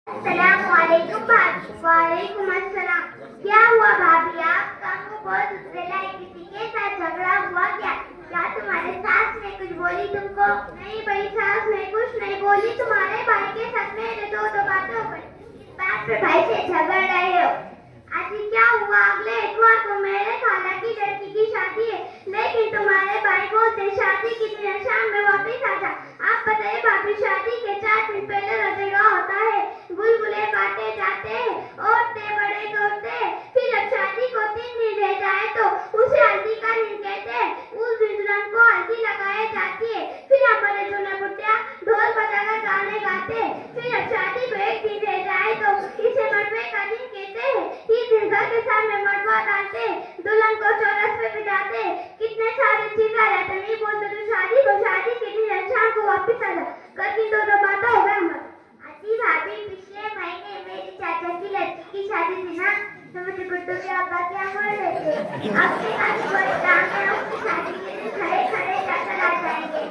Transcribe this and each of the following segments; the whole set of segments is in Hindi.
अस्सलामुअलैकुम भाभी। वालेकुम अस्सलाम। क्या हुआ भाभी, आपका मुंह बहुत उजला है, किसी के साथ झगड़ा हुआ क्या? क्या तुम्हारे सास ने कुछ बोली तुमको? नहीं भाई, सास ने कुछ नहीं बोली, तुम्हारे भाई के साथ मेरे दो बातें हो गई, इस बात पे भाई से झगड़ रहे हो। आज क्या हुआ, अगले इतवार को मेरे खाला की लड़की की शादी है, लेकिन तुम्हारे भाई बोलते शादी की दिन शाम में वापस आ जा। आप बताइए भाभी, शादी के 4 दिन पहले रजेगा होता है, बुलबुले बांटे जाते हैं, औरतें बड़े दौड़ते हैं, फिर जब शादी को 3 दिन रह जाए तो उसे हल्दी का दिन कहते हैं। उस दिन दुल्हन को हल्दी लगाई जाती है, फिर हमारे जूना कुटिया ढोल बजाकर गाने गाते हैं, फिर जब शादी को 1 दिन रह जाए तो इसे मड़वे का दिन कहते हैं। इस दिन घर के सामने मड़वा डालते हैं, दुल्हन को चौरस पे बिठाते हैं, कितने सारे चीजें रहते हैं। नहीं बोलते तो शादी के दिन शाम को वापस आ जा। कल की दो बातें हो गए हमारे। जी भाभी, पिछले महीने मेरी चाचा की लड़की की शादी थी ना, तो मुझे गुड्डू के अब्बा क्या बोल रहे थे, आपके पास कोई काम है, उसकी शादी के दिन खड़े खड़े चाचा ला जाएंगे।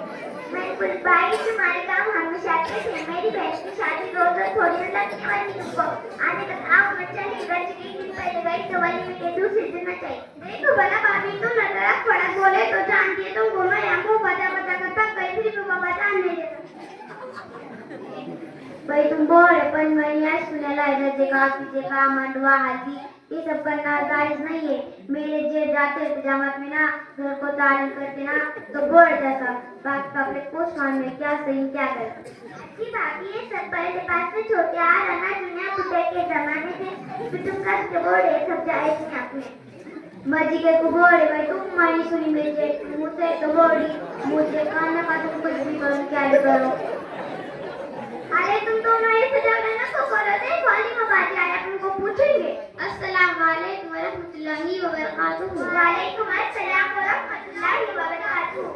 मैंने कुछ भाई, तुम्हारे काम हमेशा आते थे, मेरी बहन की शादी रोज थोड़ी लगने वाली तुमको। आने तक आओ मत चलिए, घर से 1 दिन पहले गई तो वाली में के दूसरे दिन न चाहिए। देखो भला भाभी, तुम नजर थोड़ा बोले तो जान दिए तुम घूमे या मुंह बजा बजा कर तक गई, फिर भी बाबा जान नहीं देता। भाई तुम बोल रहे पर मैं सुनेला का मंडवा हल्दी ये सब करना जायज नहीं है। मेरे जेठ जाते पजामत में ना घर को तारीफ करते ना तो बोल जैसा बात का अपने पोस्टमान में क्या सही क्या गलत। अच्छी भाभी, ये सब पहले बात से छोटे आ रहा दुनिया बुढ़े के जमाने से, फिर तुम कष्ट बोल रहे सब जायज नहीं अपने मर्जी के को बोल रहे। भाई तुम मानी सुनी मेरे जेठ मुझसे तो बोली, मुझे खाना का तुम कुछ भी करो क्या भी करो। अरे तुम दोनों ऐसे झगड़े ना तो करो, देखो अली बाजी आया तुमको पूछेंगे। अस्सलाम वालेकुम वरहमतुल्लाहि वबरकातुहू। वालेकुम अस्सलाम वरहमतुल्लाहि वबरकातुहू।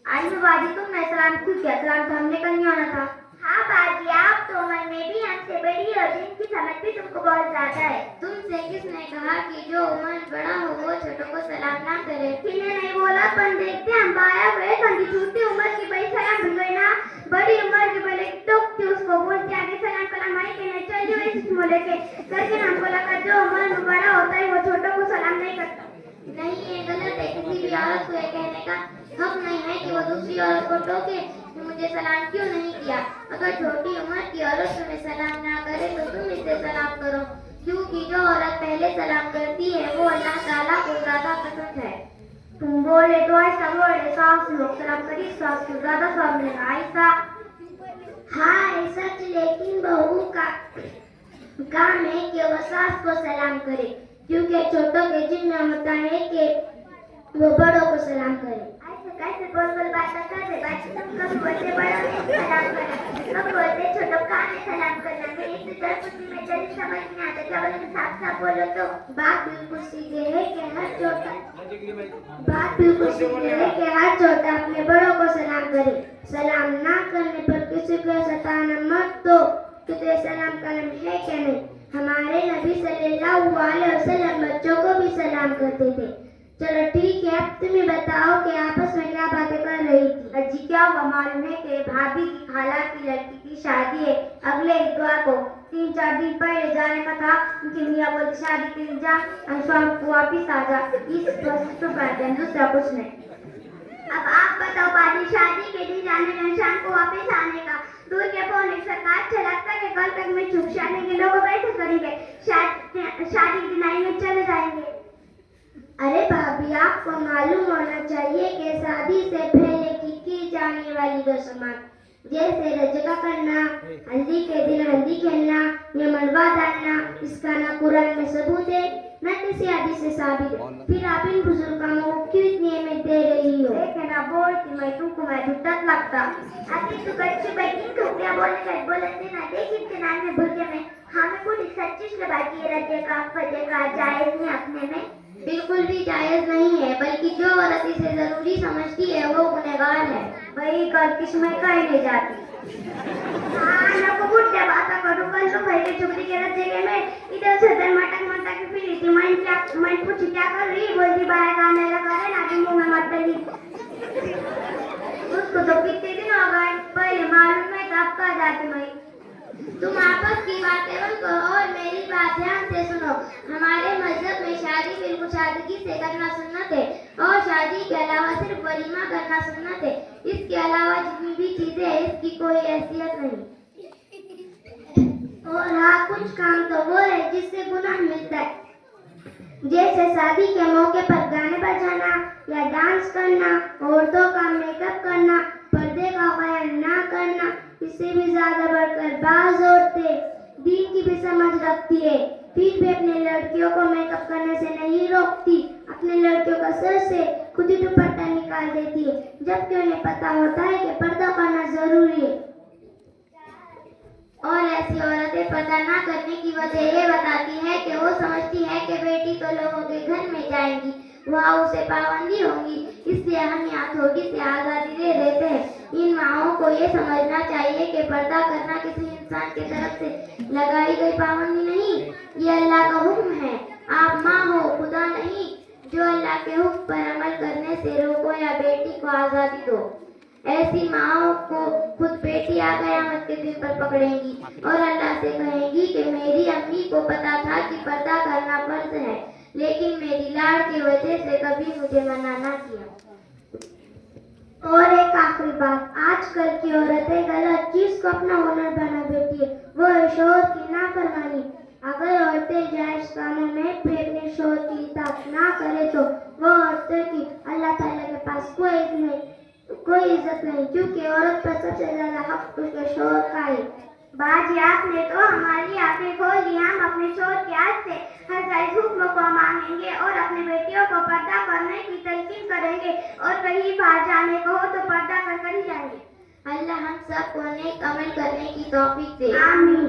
अली बाजी तुमने सलाम क्यों किया? सलाम तो हमने करनी होना था। हाँ बाजी, आप तो उम्र में भी हमसे बड़ी और जिनकी समझ भी तुमको बहुत ज्यादा है। तुमसे किसने कहा कि जो उम्र बड़ा हो वो छोटों को सलाम ना करे? किसने नहीं बोला, पर देखते हम बाया हुए कभी छोटी उम्र की बड़ी सलाम भूल गई ना, बड़ी उम्र के बड़े टोकते उसको बोलते आगे सलाम कलाम आई के नहीं चल जो इस बोले के करके हमको लगा जो उम्र में बड़ा होता है वो छोटों को सलाम नहीं करता। नहीं, ये गलत है, किसी भी औरत को ये कहने का हक नहीं है कि वो दूसरी औरत को टोके कि मुझे सलाम क्यों नहीं किया। अगर छोटी उम्र की औरत तुम्हें सलाम ना करे तो तुम इसे सलाम करो, क्योंकि जो औरत पहले सलाम करती है वो अल्लाह ताला को ज्यादा पसंद है। तुम बोले तो ऐसा बोले, सास लोग सलाम करी, सास को ज्यादा स्वाब मिलेगा ऐसा। हाँ ऐसा, लेकिन बहू का काम है कि वो सास को सलाम करे, क्योंकि छोटों के जिम्मे होता है कि वो बड़ों को सलाम करे। ऐसे कैसे बोल बात कर रहे बाकी तुम कभी बोलते बड़ों ने सलाम करना, कभी बोलते छोटों का ने सलाम करना। मैं इस तरह कुछ में जल्दी समझ नहीं आता, क्या बोले साफ साफ बोलो तो। बात बिल्कुल सीधे है कि हर छोटा अपने बड़ों को सलाम करे। सलाम ना करने पर किसी को सताना मत दो, तुझे सलाम कलम है क्या नहीं? हमारे नबी सल्लल्लाहु अलैहि वसल्लम बच्चों को भी सलाम करते थे। चलो ठीक है, अब तुम्हें बताओ कि आपस में क्या बातें कर रही थी? अजी क्या हुआ मालूम है कि भाभी की खाला की लड़की की शादी है अगले इतवार को, 3-4 दिन पहले जाने का था। उनकी मियाँ बोलती शादी के दिन जा और शाम को वापिस आ जा, इस बस तो कहते हैं, दूसरा कुछ नहीं। अब आप बताओ बाजी, शादी के दिन जाने का शाम को वापस आने का दूर के फोन सरकार अच्छा लगता है कि कल तक में चुप शादी के लोग कैसे करेंगे? शादी के दिन आएंगे चले जाएंगे। अरे भाभी, आपको मालूम होना चाहिए कि शादी से पहले की जाने वाली रस्मात जैसे रजका करना, हल्दी के दिन हल्दी खेलना या मलबा डालना, इसका ना कुरान में सबूत है न किसी हदीस से साबित है। फिर आप इन बुजुर्गों को क्यों इतनी अहमियत दे रही हो? कहना बोलती मैं तुमको मैं दुटत लगता। अभी तू कच्ची बैठी तो क्या बोलते ना देखी के नाम में भूल में हमें कुछ सच्ची बाकी रजेगा फजेगा जायज नहीं अपने में, बिल्कुल भी जायज नहीं है, बल्कि जो औरत इसे जरूरी समझती है वो गुनहगार है। वही कल किस्में कहीं नहीं जाती। हाँ ना को बुढ़े बात करो, कल तो भाई के चुगली के रजेगे में इधर से उधर मटक के फिर थी। मैं पूछी क्या कर रही, बोलती बाहर गाने लगा रहे ना मुंह में मत डली। उसको तो कितने दिन हो गए पहले मालूम है, तब का जाती मैं। तुम आपस ध्यान से सुनो। हमारे मजहब में शादी बिलकुशादगी से करना सुन्नत है और शादी के अलावा सिर्फ वलीमा करना सुन्नत है। इसके अलावा जितनी भी चीजें हैं इसकी कोई हैसियत नहीं। और हाँ, कुछ काम तो वो है जिससे गुनाह मिलता है, जैसे शादी के मौके पर गाने बजाना या डांस करना, औरतों का मेकअप करना, पर्दे का ख्याल ना करना। इससे भी ज्यादा बढ़कर बाज औरतें दीन की भी समझ रखती है, फिर भी अपने लड़कियों को मेकअप करने से नहीं रोकती, अपने लड़कियों का सर से खुद ही दुपट्टा निकाल देती है, जबकि उन्हें पता होता है कि पर्दा करना जरूरी है। और ऐसी औरतें पर्दा ना करने की वजह ये बताती है कि वो समझती है कि बेटी तो लोगों के घर में जाएगी, वहाँ उसे पाबंदी होगी, इसलिए हम यहाँ थोड़ी सी आज़ादी दे देते हैं। इन माओं को ये समझना चाहिए कि पर्दा करना किसी इंसान की तरफ से लगाई गई पाबंदी नहीं, ये अल्लाह का हुक्म है। आप माँ हो, खुदा नहीं, जो अल्लाह के हुक्म पर अमल करने से रोको या बेटी को आज़ादी दो। ऐसी माओं को खुद बेटी आ कयामत के दिन पर पकड़ेंगी और अल्लाह से कहेंगी कि मेरी अम्मी को पता था कि पर्दा करना फर्ज है, लेकिन मेरी लाड़ की वजह से कभी मुझे मना ना किया। और एक आखिरी बात, आजकल की औरतें गलत चीज को अपना हुनर बना देती है, वो है शोहर की नाफरमानी। अगर औरतें जायज कामों में भी अपने शोहर की इताअत ना करे तो वो औरतें की अल्लाह ताला के पास कोई इज्जत नहीं, क्योंकि औरत पर सबसे ज्यादा हक उसके शोहर का है। बाजी, आपने तो हमारी आंखें खोल दी। हम अपने शोहर के हाथ से हर जायज हुक्म को मानेंगे और अपनी बेटियों को पर्दा करने की तलकीन करेंगे, और कहीं बाहर जाने को हो तो पर्दा कर ही जाएंगे। अल्लाह हम सब को नेक अमल करने की तौफीक दे। आमीन।